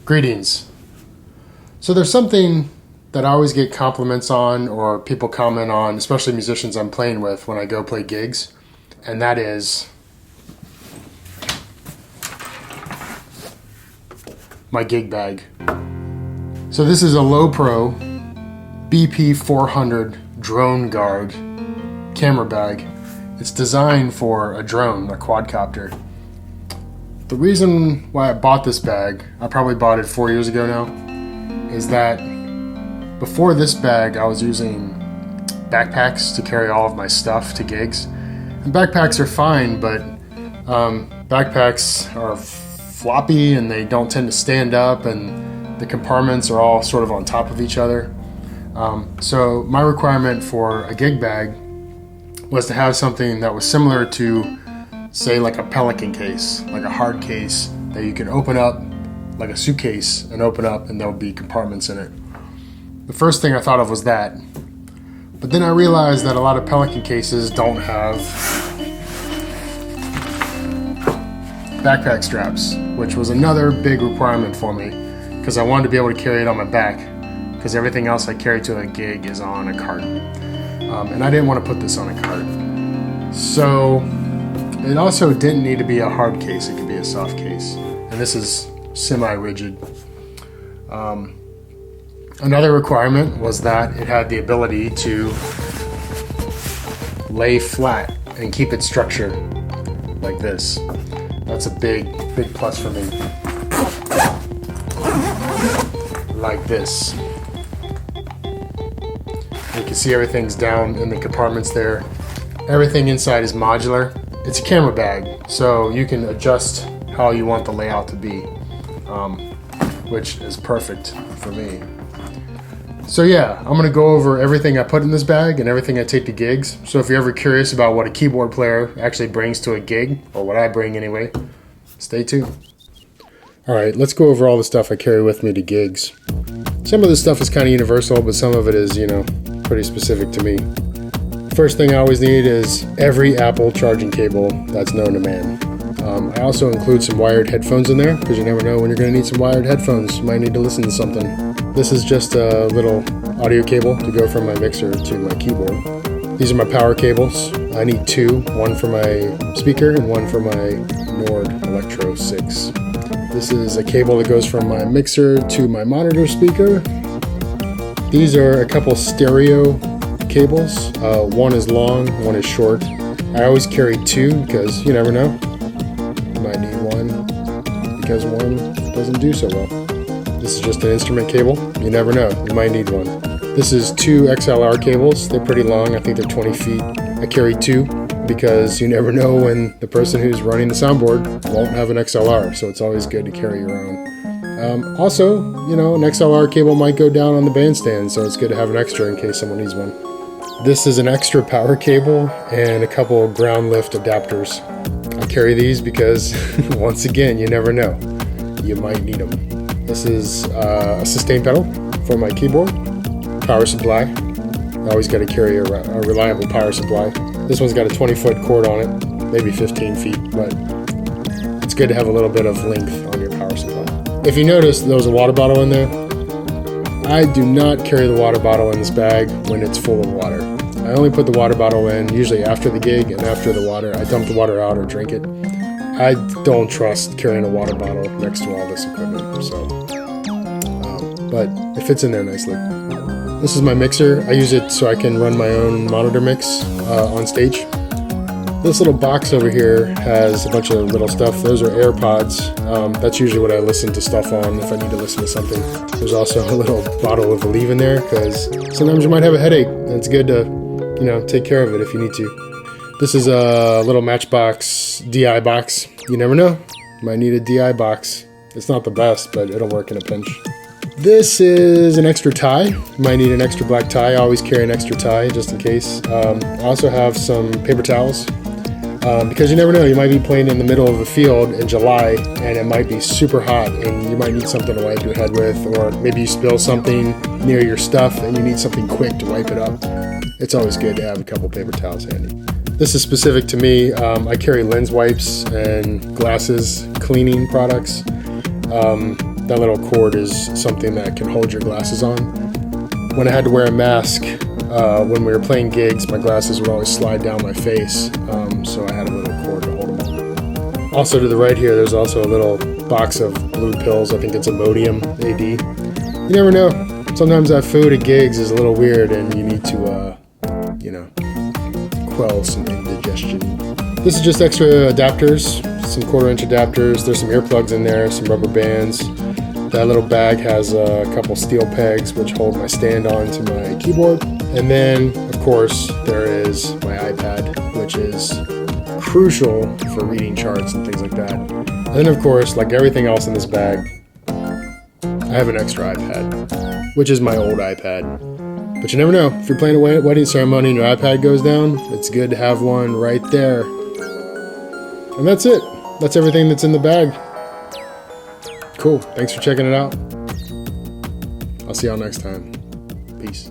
Greetings. So there's something that I always get compliments on, or people comment on, especially musicians I'm playing with when I go play gigs, and that is my gig bag. So this is a low pro BP 400 DroneGuard camera bag. It's designed for a drone, a quadcopter. The reason why I bought this bag, I probably bought it 4 years ago now, is that before this bag I was using backpacks to carry all of my stuff to gigs. And backpacks are fine, but backpacks are floppy and they don't tend to stand up, and the compartments are all sort of on top of each other. So my requirement for a gig bag was to have something that was similar to, say, like a Pelican case, like a hard case that you can open up, like a suitcase, and open up and there'll be compartments in it. The first thing I thought of was that. But then I realized that a lot of Pelican cases don't have backpack straps, which was another big requirement for me, because I wanted to be able to carry it on my back, because everything else I carry to a gig is on a cart. And I didn't want to put this on a cart. So it also didn't need to be a hard case, it could be a soft case. And this is semi-rigid. Another requirement was that it had the ability to lay flat and keep its structure like this. That's a big plus for me. Like this. You can see everything's down in the compartments there. Everything inside is modular. It's a camera bag, so you can adjust how you want the layout to be, which is perfect for me. So yeah, I'm gonna go over everything I put in this bag and everything I take to gigs. So if you're ever curious about what a keyboard player actually brings to a gig, or what I bring anyway, stay tuned. All right, let's go over all the stuff I carry with me to gigs. Some of this stuff is kind of universal, but some of it is, pretty specific to me. First thing I always need is every Apple charging cable that's known to man. I also include some wired headphones in there, because you never know when you're going to need some wired headphones. You might need to listen to something. This is just a little audio cable to go from my mixer to my keyboard. These are my power cables. I need two, one for my speaker and one for my Nord Electro 6. This is a cable that goes from my mixer to my monitor speaker. These are a couple stereo cables. One is long, one is short. I always carry two because you never know. You might need one because one doesn't do so well. This is just an instrument cable. You never know. You might need one. This is two XLR cables. They're pretty long. I think they're 20 feet. I carry two because you never know when the person who's running the soundboard won't have an XLR, so it's always good to carry your own. Also, an XLR cable might go down on the bandstand, so it's good to have an extra in case someone needs one. This is an extra power cable and a couple of ground lift adapters. I carry these because, once again, you never know. You might need them. This is a sustain pedal for my keyboard. Power supply. I always got to carry a reliable power supply. This one's got a 20-foot cord on it, maybe 15 feet, but it's good to have a little bit of length on your power supply. If you notice, there was a water bottle in there. I do not carry the water bottle in this bag when it's full of water. I only put the water bottle in usually after the gig, and after the water, I dump the water out or drink it. I don't trust carrying a water bottle next to all this equipment, but it fits in there nicely. This is my mixer. I use it so I can run my own monitor mix on stage. This little box over here has a bunch of little stuff. Those are AirPods. That's usually what I listen to stuff on if I need to listen to something. There's also a little bottle of Aleve in there because sometimes you might have a headache, and it's good to, take care of it if you need to. This is a little Matchbox DI box. You never know. You might need a DI box. It's not the best, but it'll work in a pinch. This is an extra tie. You might need an extra black tie. I always carry an extra tie just in case. I also have some paper towels because you never know. You might be playing in the middle of a field in July and it might be super hot and you might need something to wipe your head with, or maybe you spill something near your stuff and you need something quick to wipe it up. It's always good to have a couple paper towels handy. This is specific to me. I carry lens wipes and glasses cleaning products. that little cord is something that can hold your glasses on. When I had to wear a mask, when we were playing gigs, my glasses would always slide down my face, so I had a little cord to hold them on. Also to the right here, there's also a little box of blue pills. I think it's Imodium AD. You never know. Sometimes that food at gigs is a little weird and you need to, you know, quell some indigestion. This is just extra adapters, some 1/4-inch adapters. There's some earplugs in there, some rubber bands. That little bag has a couple steel pegs which hold my stand on to my keyboard. And then, of course, there is my iPad, which is crucial for reading charts and things like that. And then, of course, like everything else in this bag, I have an extra iPad, which is my old iPad. But you never know. If you're playing a wedding ceremony and your iPad goes down, it's good to have one right there. And that's it. That's everything that's in the bag. Cool. Thanks for checking it out. I'll see y'all next time. Peace.